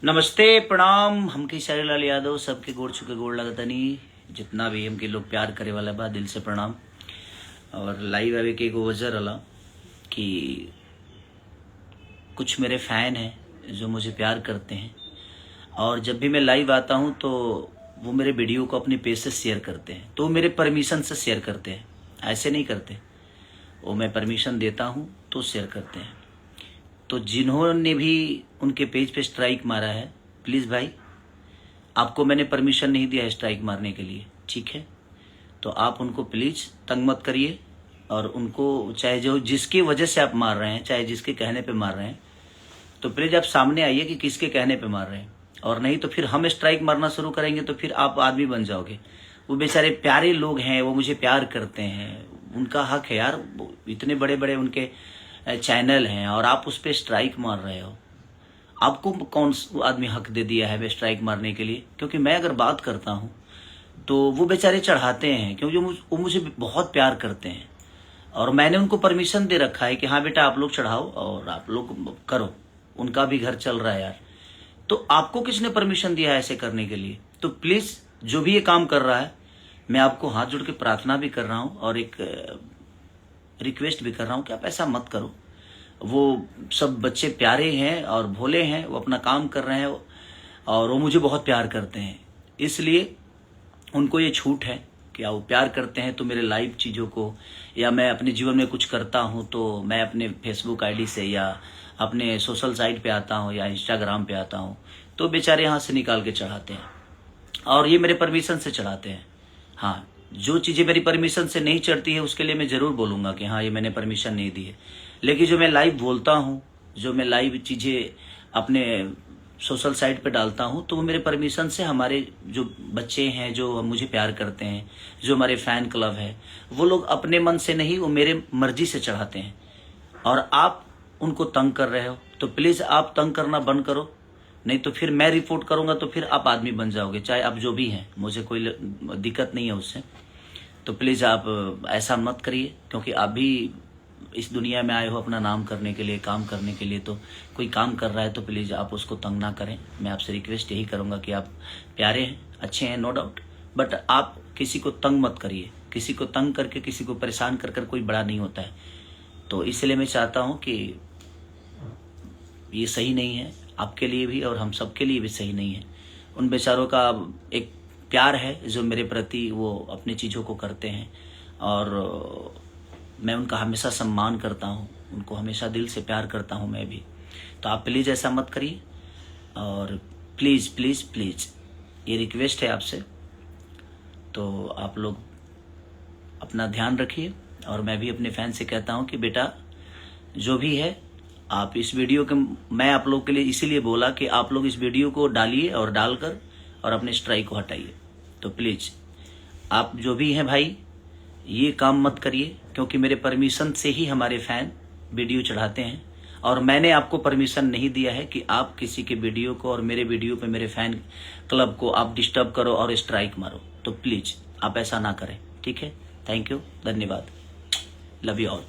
नमस्ते प्रणाम। हमके लाल यादव सबके गोड़ छुके गोड़ लगतनी। जितना भी हमके लोग प्यार करे वाला बा दिल से प्रणाम। और लाइव आवे के एगो वजह रहा कि कुछ मेरे फैन हैं जो मुझे प्यार करते हैं, और जब भी मैं लाइव आता हूं तो वो मेरे वीडियो को अपने पेज से शेयर करते हैं। तो वो मेरे परमिशन से शेयर करते हैं, ऐसे नहीं करते। वो मैं परमिशन देता हूं तो शेयर करते हैं। तो जिन्होंने भी उनके पेज पे स्ट्राइक मारा है, प्लीज़ भाई, आपको मैंने परमिशन नहीं दिया है स्ट्राइक मारने के लिए, ठीक है? तो आप उनको प्लीज़ तंग मत करिए। और उनको चाहे जो जिसकी वजह से आप मार रहे हैं, चाहे जिसके कहने पे मार रहे हैं, तो प्लीज़ आप सामने आइए कि किसके कहने पे मार रहे हैं। और नहीं तो फिर हम स्ट्राइक मारना शुरू करेंगे तो फिर आप आदमी बन जाओगे। वो बेचारे प्यारे लोग हैं, वो मुझे प्यार करते हैं, उनका हक है यार। इतने बड़े बड़े उनके चैनल हैं और आप उस पर स्ट्राइक मार रहे हो। आपको कौन आदमी हक दे दिया है स्ट्राइक मारने के लिए? क्योंकि मैं अगर बात करता हूँ तो वो बेचारे चढ़ाते हैं, क्योंकि वो मुझे बहुत प्यार करते हैं और मैंने उनको परमिशन दे रखा है कि हाँ बेटा आप लोग चढ़ाओ और आप लोग करो, उनका भी घर चल रहा है यार। तो आपको किसने परमिशन दिया है ऐसे करने के लिए? तो प्लीज जो भी ये काम कर रहा है, मैं आपको हाथ जोड़ के प्रार्थना भी कर रहा हूँ और एक रिक्वेस्ट भी कर रहा हूँ कि आप ऐसा मत करो। वो सब बच्चे प्यारे हैं और भोले हैं, वो अपना काम कर रहे हैं और वो मुझे बहुत प्यार करते हैं, इसलिए उनको ये छूट है कि वो प्यार करते हैं तो मेरे लाइव चीज़ों को, या मैं अपने जीवन में कुछ करता हूँ तो मैं अपने फेसबुक आईडी से या अपने सोशल साइट पे आता हूँ या इंस्टाग्राम पे आता हूँ, तो बेचारे यहाँ से निकाल के चढ़ाते हैं और ये मेरे परमिशन से चढ़ाते हैं। हाँ, जो चीज़ें मेरी परमिशन से नहीं चढ़ती है उसके लिए मैं ज़रूर बोलूँगा कि हाँ ये मैंने परमिशन नहीं दी है। लेकिन जो मैं लाइव बोलता हूँ, जो मैं लाइव चीज़ें अपने सोशल साइट पे डालता हूँ, तो वो मेरे परमिशन से हमारे जो बच्चे हैं, जो मुझे प्यार करते हैं, जो हमारे फ़ैन क्लब है, वो लोग अपने मन से नहीं, वो मेरे मर्जी से चढ़ाते हैं। और आप उनको तंग कर रहे हो, तो प्लीज़ आप तंग करना बंद करो, नहीं तो फिर मैं रिपोर्ट करूँगा तो फिर आप आदमी बन जाओगे। चाहे आप जो भी हैं, मुझे कोई दिक्कत नहीं है उससे। तो प्लीज़ आप ऐसा मत करिए, क्योंकि आप भी इस दुनिया में आए हो अपना नाम करने के लिए, काम करने के लिए। तो कोई काम कर रहा है तो प्लीज़ आप उसको तंग ना करें। मैं आपसे रिक्वेस्ट यही करूँगा कि आप प्यारे हैं, अच्छे हैं, नो डाउट, बट आप किसी को तंग मत करिए। किसी को तंग करके, किसी को परेशान कर कोई बड़ा नहीं होता है। तो इसलिए मैं चाहता हूँ कि ये सही नहीं है, आपके लिए भी और हम सब के लिए भी सही नहीं है। उन बेचारों का एक प्यार है जो मेरे प्रति वो अपनी चीज़ों को करते हैं और मैं उनका हमेशा सम्मान करता हूँ, उनको हमेशा दिल से प्यार करता हूँ मैं भी। तो आप प्लीज़ ऐसा मत करिए और प्लीज़ प्लीज़ प्लीज़ ये रिक्वेस्ट है आपसे। तो आप लोग अपना ध्यान रखिए और मैं भी अपने फैन से कहता हूँ कि बेटा जो भी है, आप इस वीडियो के, मैं आप लोग के लिए इसीलिए बोला कि आप लोग इस वीडियो को डालिए और डालकर और अपने स्ट्राइक को हटाइए। तो प्लीज़ आप जो भी हैं भाई, ये काम मत करिए, क्योंकि मेरे परमिशन से ही हमारे फ़ैन वीडियो चढ़ाते हैं और मैंने आपको परमिशन नहीं दिया है कि आप किसी के वीडियो को और मेरे वीडियो पे, मेरे फ़ैन क्लब को आप डिस्टर्ब करो और स्ट्राइक मारो। तो प्लीज़ आप ऐसा ना करें, ठीक है? थैंक यू, धन्यवाद, लव यू ऑल।